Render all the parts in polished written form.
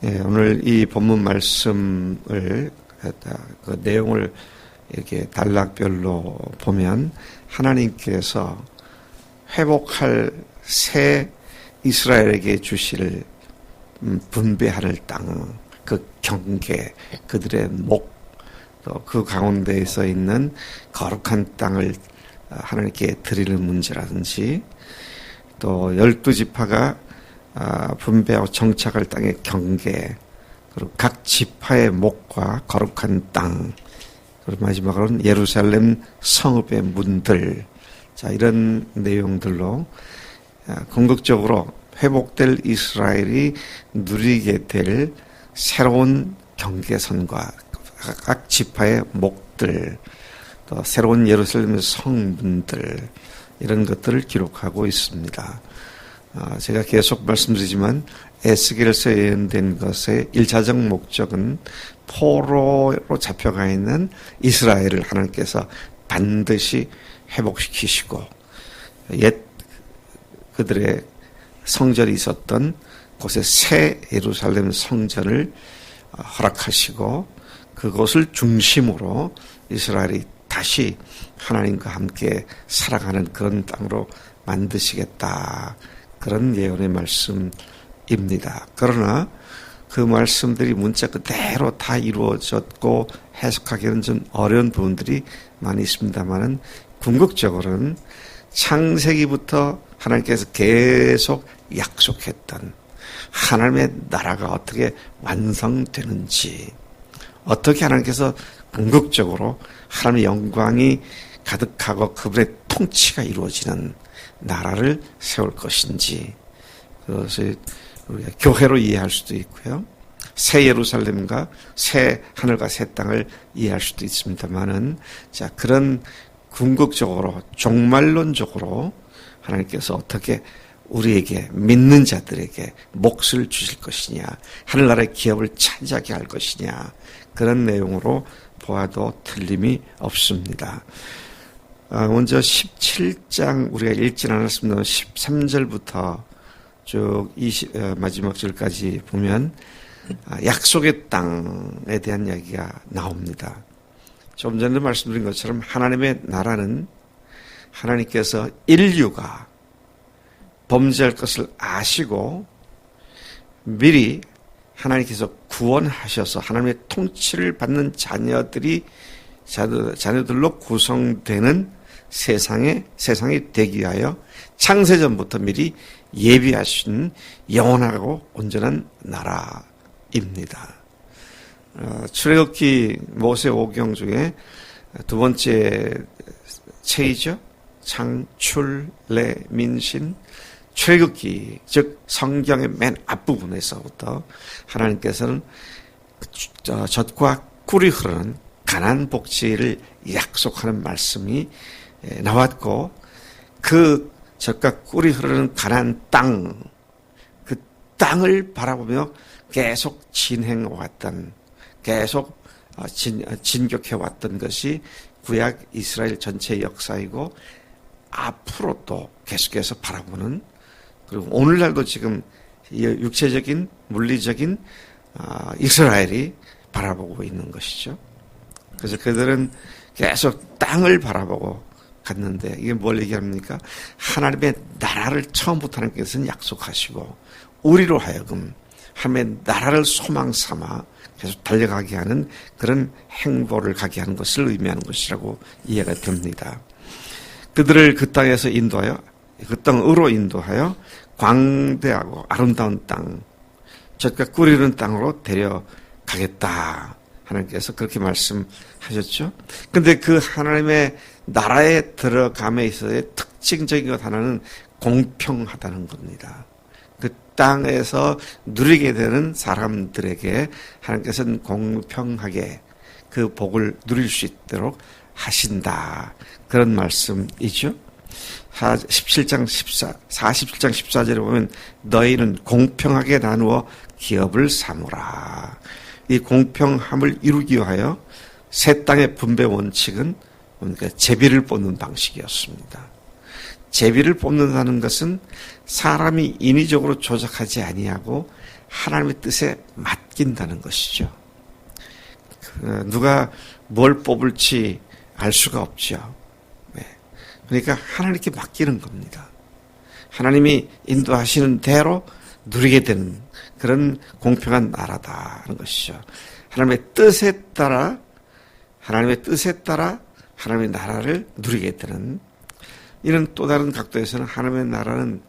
오늘 이 본문 말씀을 그 내용을 이렇게 단락별로 보면 하나님께서 회복할 새 이스라엘에게 주실 분배하는 땅, 그 경계, 그들의 목, 또 그 가운데에서 있는 거룩한 땅을 하나님께 드리는 문제라든지, 또 12지파가 분배하고 정착할 땅의 경계, 그리고 각 지파의 목과 거룩한 땅, 그리고 마지막으로는 예루살렘 성읍의 문들, 자, 이런 내용들로 궁극적으로 회복될 이스라엘이 누리게 될 새로운 경계선과 각 지파의 목들, 또 새로운 예루살렘 성문들, 이런 것들을 기록하고 있습니다. 제가 계속 말씀드리지만 에스겔서에 예언된 것의 1차적 목적은 포로로 잡혀가 있는 이스라엘을 하나님께서 반드시 회복시키시고, 옛 그들의 성전이 있었던 곳에 새 예루살렘 성전을 허락하시고, 그곳을 중심으로 이스라엘이 다시 하나님과 함께 살아가는 그런 땅으로 만드시겠다, 그런 예언의 말씀입니다. 그러나 그 말씀들이 문자 그대로 다 이루어졌고 해석하기는 좀 어려운 부분들이 많이 있습니다만은, 궁극적으로는 창세기부터 하나님께서 계속 약속했던 하나님의 나라가 어떻게 완성되는지, 어떻게 하나님께서 궁극적으로 하나님의 영광이 가득하고 그분의 통치가 이루어지는 나라를 세울 것인지, 그것을 우리가 교회로 이해할 수도 있고요, 새 예루살렘과 새 하늘과 새 땅을 이해할 수도 있습니다만은, 자, 그런 궁극적으로 종말론적으로 하나님께서 어떻게 우리에게, 믿는 자들에게 몫을 주실 것이냐, 하늘나라의 기업을 차지하게 할 것이냐, 그런 내용으로 보아도 틀림이 없습니다. 먼저 17장 우리가 읽진 않았습니다. 13절부터 쭉 마지막 절까지 보면 약속의 땅에 대한 이야기가 나옵니다. 좀 전에 말씀드린 것처럼 하나님의 나라는 하나님께서 인류가 범죄할 것을 아시고 미리 하나님께서 구원하셔서 하나님의 통치를 받는 자녀들로 구성되는 세상이 되기 위하여 창세전부터 미리 예비하신 영원하고 온전한 나라입니다. 출애굽기 모세오경 중에 두 번째 책이죠. 창출레민신, 출애굽기, 즉 성경의 맨 앞부분에서부터 하나님께서는 젖과 꿀이 흐르는 가나안 복지를 약속하는 말씀이 나왔고, 그 젖과 꿀이 흐르는 가나안 땅, 그 땅을 바라보며 계속 진행해왔던, 계속 진격해왔던 것이 구약 이스라엘 전체의 역사이고, 앞으로 또 계속해서 바라보는, 그리고 오늘날도 지금 육체적인 물리적인 이스라엘이 바라보고 있는 것이죠. 그래서 그들은 계속 땅을 바라보고 갔는데, 이게 뭘 얘기합니까? 하나님의 나라를 처음부터 하나님께서는 약속하시고 우리로 하여금 하나님의 나라를 소망 삼아 계속 달려가게 하는 그런 행보를 가게 하는 것을 의미하는 것이라고 이해가 됩니다. 그들을 그 땅에서 인도하여, 그 땅으로 인도하여 광대하고 아름다운 땅, 젖과 꿀이 흐르는 땅으로 데려가겠다, 하나님께서 그렇게 말씀하셨죠. 근데 그 하나님의 나라에 들어감에 있어서의 특징적인 것 하나는 공평하다는 겁니다. 그 땅에서 누리게 되는 사람들에게 하나님께서는 공평하게 그 복을 누릴 수 있도록 하신다, 그런 말씀이죠. 47장 14절에 보면 너희는 공평하게 나누어 기업을 삼으라. 이 공평함을 이루기 위하여 새 땅의 분배 원칙은 그러니까 제비를 뽑는 방식이었습니다. 제비를 뽑는다는 것은 사람이 인위적으로 조작하지 아니하고 하나님의 뜻에 맡긴다는 것이죠. 누가 뭘 뽑을지 알 수가 없죠. 네. 그러니까 하나님께 맡기는 겁니다. 하나님이 인도하시는 대로 누리게 되는 그런 공평한 나라다는 것이죠. 하나님의 뜻에 따라 하나님의 나라를 누리게 되는, 이는 또 다른 각도에서는 하나님의 나라는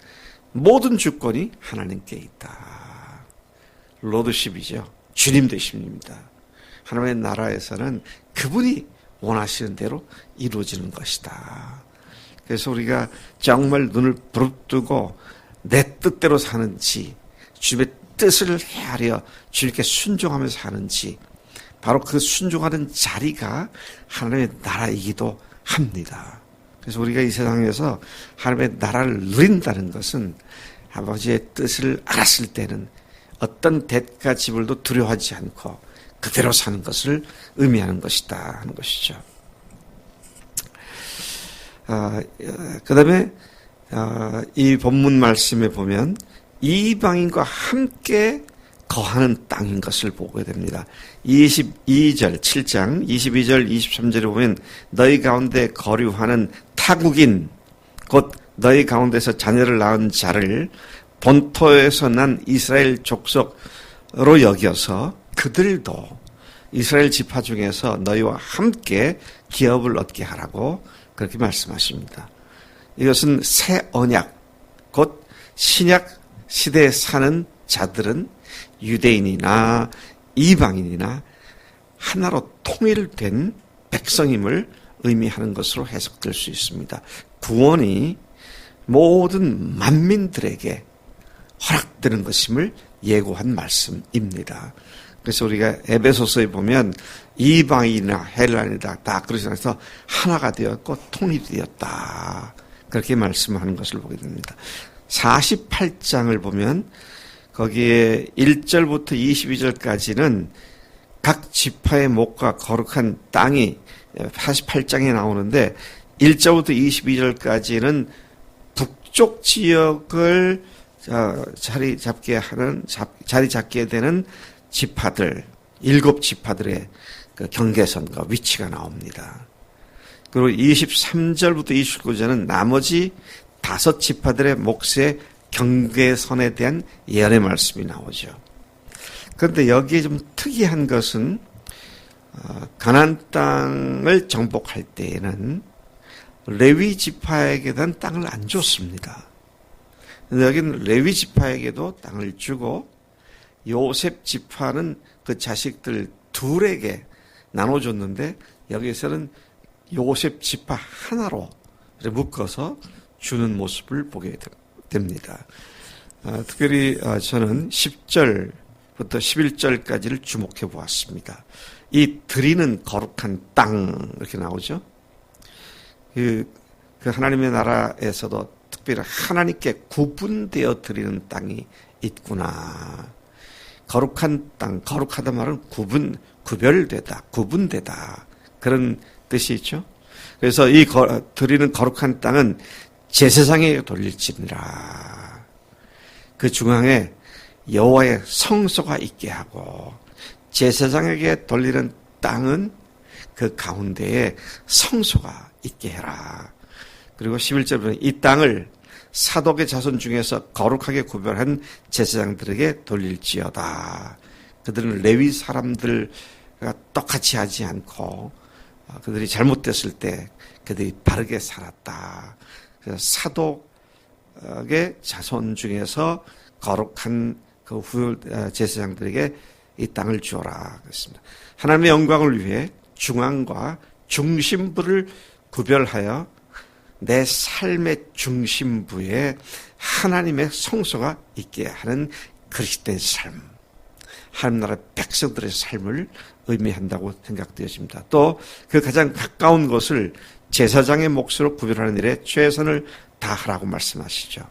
모든 주권이 하나님께 있다. 로드십이죠. 주님 되십니다. 하나님의 나라에서는 그분이 원하시는 대로 이루어지는 것이다. 그래서 우리가 정말 눈을 부릅뜨고 내 뜻대로 사는지, 주님의 뜻을 헤아려 주님께 순종하며 사는지, 바로 그 순종하는 자리가 하나님의 나라이기도 합니다. 그래서 우리가 이 세상에서 하나님의 나라를 누린다는 것은 아버지의 뜻을 알았을 때는 어떤 대가 지불도 두려워하지 않고 그대로 사는 것을 의미하는 것이다 하는 것이죠. 그 다음에 이 본문 말씀에 보면 이방인과 함께 거하는 땅인 것을 보게 됩니다. 22절 7장 22절 23절에 보면 너희 가운데 거류하는 타국인 곧 너희 가운데서 자녀를 낳은 자를 본토에서 난 이스라엘 족속으로 여겨서 그들도 이스라엘 지파 중에서 너희와 함께 기업을 얻게 하라고 그렇게 말씀하십니다. 이것은 새 언약 곧 신약 시대에 사는 자들은 유대인이나 이방인이나 하나로 통일된 백성임을 의미하는 것으로 해석될 수 있습니다. 구원이 모든 만민들에게 허락되는 것임을 예고한 말씀입니다. 그래서 우리가 에베소서에 보면 이방인이나 헬라인이다 다 그러지 않아서 하나가 되었고 통일되었다. 그렇게 말씀하는 것을 보게 됩니다. 48장을 보면 거기에 1절부터 22절까지는 각 지파의 목과 거룩한 땅이 48장에 나오는데 1절부터 22절까지는 북쪽 지역을 자리 잡게 되는 지파들, 7지파들의 그 경계선과 위치가 나옵니다. 그리고 23절부터 29절은 나머지 5지파들의 몫의 경계선에 대한 예언의 말씀이 나오죠. 그런데 여기에 좀 특이한 것은 가나안 땅을 정복할 때에는 레위 지파에게 대한 땅을 안 줬습니다. 여기는 레위 지파에게도 땅을 주고 요셉 지파는 그 자식들 둘에게 나눠줬는데 여기에서는 요셉 지파 하나로 묶어서 주는 모습을 보게 됩니다. 특별히 저는 10절부터 11절까지를 주목해 보았습니다. 이 드리는 거룩한 땅 이렇게 나오죠. 그 하나님의 나라에서도 특별히 하나님께 구분되어 드리는 땅이 있구나. 거룩한 땅, 거룩하다 말은 구별되다, 구분되다 그런 뜻이 있죠. 그래서 이 드리는 거룩한 땅은 제사장에게 돌릴지니라. 그 중앙에 여호와의 성소가 있게 하고 제사장에게 돌리는 땅은 그 가운데에 성소가 있게 해라. 그리고 11절에 이 땅을 사독의 자손 중에서 거룩하게 구별한 제사장들에게 돌릴지어다. 그들은 레위 사람들과 똑같이 하지 않고 그들이 잘못됐을 때 그들이 바르게 살았다. 그래서 사독의 자손 중에서 거룩한 그 제사장들에게 이 땅을 주어라. 그랬습니다. 하나님의 영광을 위해 중앙과 중심부를 구별하여 내 삶의 중심부에 하나님의 성소가 있게 하는 그리스도의 삶, 하나님 나라 백성들의 삶을 의미한다고 생각되어집니다. 또 그 가장 가까운 것을 제사장의 몫으로 구별하는 일에 최선을 다하라고 말씀하시죠.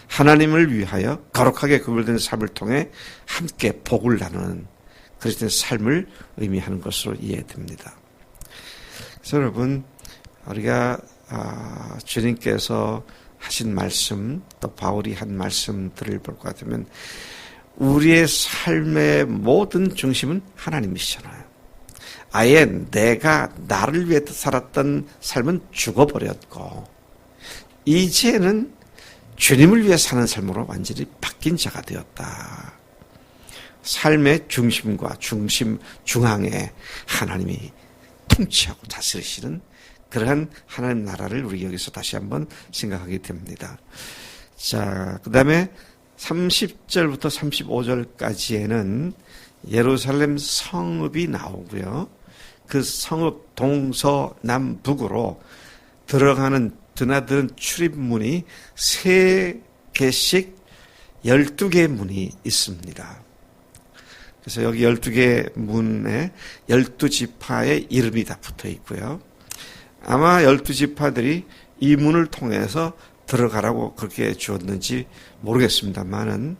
하나님을 위하여 거룩하게 구별된 삶을 통해 함께 복을 나누는 그리스도의 삶을 의미하는 것으로 이해됩니다. 그래서 여러분, 우리가 주님께서 하신 말씀, 또 바울이 한 말씀들을 볼 것 같으면 우리의 삶의 모든 중심은 하나님이시잖아요. 아예 내가 나를 위해 살았던 삶은 죽어버렸고 이제는 주님을 위해 사는 삶으로 완전히 바뀐 자가 되었다. 삶의 중심과 중앙에 하나님이 통치하고 다스리시는 그러한 하나님 나라를 우리 여기서 다시 한번 생각하게 됩니다. 자, 그 다음에 30절부터 35절까지에는 예루살렘 성읍이 나오고요. 그 성읍 동서남북으로 들어가는 드나드는 출입문이 3개씩 12개의 문이 있습니다. 그래서 여기 12개 문에 12지파의 이름이 다 붙어 있고요. 아마 12지파들이 이 문을 통해서 들어가라고 그렇게 주었는지 모르겠습니다만은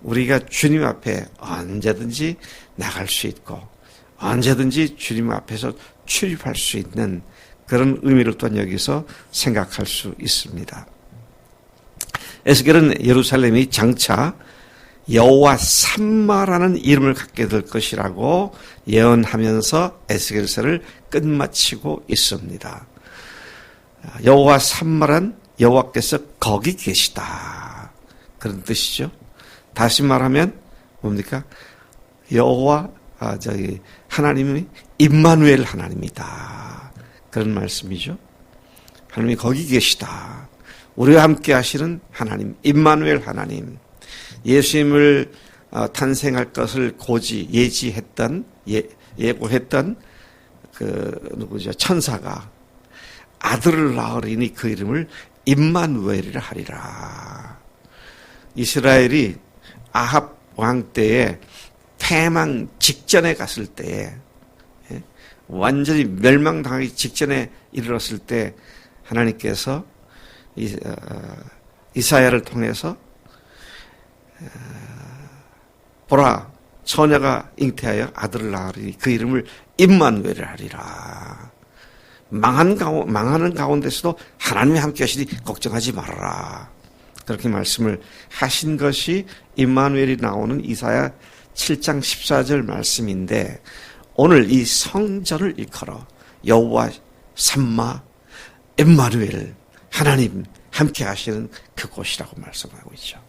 우리가 주님 앞에 언제든지 나갈 수 있고 언제든지 주님 앞에서 출입할 수 있는 그런 의미를 또한 여기서 생각할 수 있습니다. 에스겔은 예루살렘이 장차 여호와 삼마라는 이름을 갖게 될 것이라고 예언하면서 에스겔서를 끝마치고 있습니다. 여호와 삼마란 여호와께서 거기 계시다 그런 뜻이죠. 다시 말하면 뭡니까? 여호와 하나님이 임마누엘 하나님이다 그런 말씀이죠. 하나님이 거기 계시다. 우리와 함께 하시는 하나님 임마누엘 하나님. 예수님을 탄생할 것을 고지 예지했던 예고했던 그 누구죠? 천사가 아들을 낳으리니 그 이름을 임마누엘이라 하리라. 이스라엘이 아합 왕 때에 패망 직전에 갔을 때에 완전히 멸망당하기 직전에 이르렀을 때 하나님께서 이사야를 통해서 보라 처녀가 잉태하여 아들을 낳으리니 그 이름을 임마누엘이라 하리라. 망하는 가운데서도 하나님이 함께 하시니 걱정하지 말아라. 그렇게 말씀을 하신 것이 임마누엘이 나오는 이사야 7장 14절 말씀인데 오늘 이 성전을 일컬어 여호와 삼마 임마누엘 하나님 함께 하시는 그곳이라고 말씀하고 있죠.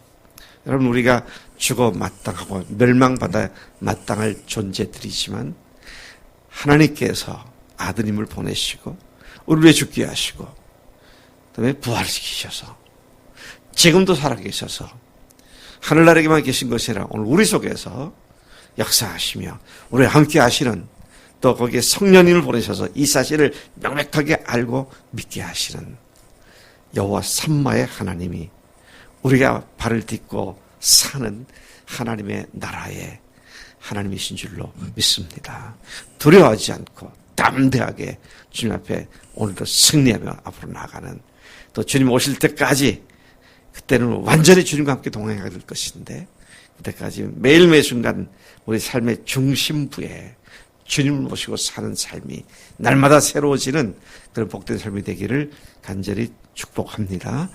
여러분 우리가 죽어 마땅하고 멸망받아 마땅할 존재들이지만 하나님께서 아드님을 보내시고 우리를 위해 죽게 하시고 그다음에 부활시키셔서 지금도 살아계셔서 하늘나라에게만 계신 것이 아니라 오늘 우리 속에서 역사하시며 우리와 함께 하시는 또 거기에 성령님을 보내셔서 이 사실을 명백하게 알고 믿게 하시는 여호와 삼마의 하나님이 우리가 발을 딛고 사는 하나님의 나라의 하나님이신 줄로 믿습니다. 두려워하지 않고 담대하게 주님 앞에 오늘도 승리하며 앞으로 나아가는 또 주님 오실 때까지 그때는 완전히 주님과 함께 동행하게 될 것인데 그때까지 매일매일 순간 우리 삶의 중심부에 주님을 모시고 사는 삶이 날마다 새로워지는 그런 복된 삶이 되기를 간절히 축복합니다.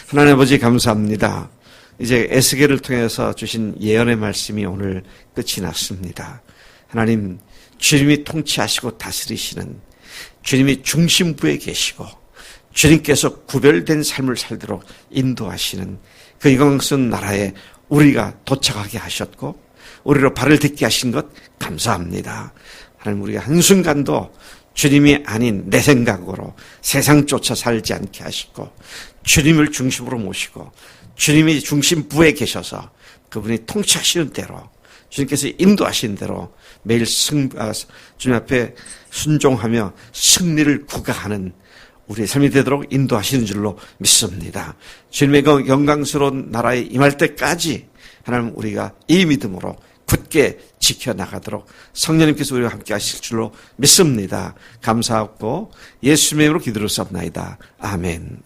하나님 아버지 감사합니다. 이제 에스겔을 통해서 주신 예언의 말씀이 오늘 끝이 났습니다. 하나님 주님이 통치하시고 다스리시는 주님이 중심부에 계시고 주님께서 구별된 삶을 살도록 인도하시는 그 영광스러운 나라에 우리가 도착하게 하셨고 우리로 발을 딛게 하신 것 감사합니다. 하나님 우리가 한순간도 주님이 아닌 내 생각으로 세상 쫓아 살지 않게 하시고 주님을 중심으로 모시고 주님이 중심부에 계셔서 그분이 통치하시는 대로 주님께서 인도하시는 대로 매일 주님 앞에 순종하며 승리를 구가하는 우리의 삶이 되도록 인도하시는 줄로 믿습니다. 주님의 영광스러운 나라에 임할 때까지 하나님 우리가 이 믿음으로 굳게 지켜나가도록 성령님께서 우리와 함께 하실 줄로 믿습니다. 감사하고 예수님의 이름으로 기도를 쌉나이다. 아멘.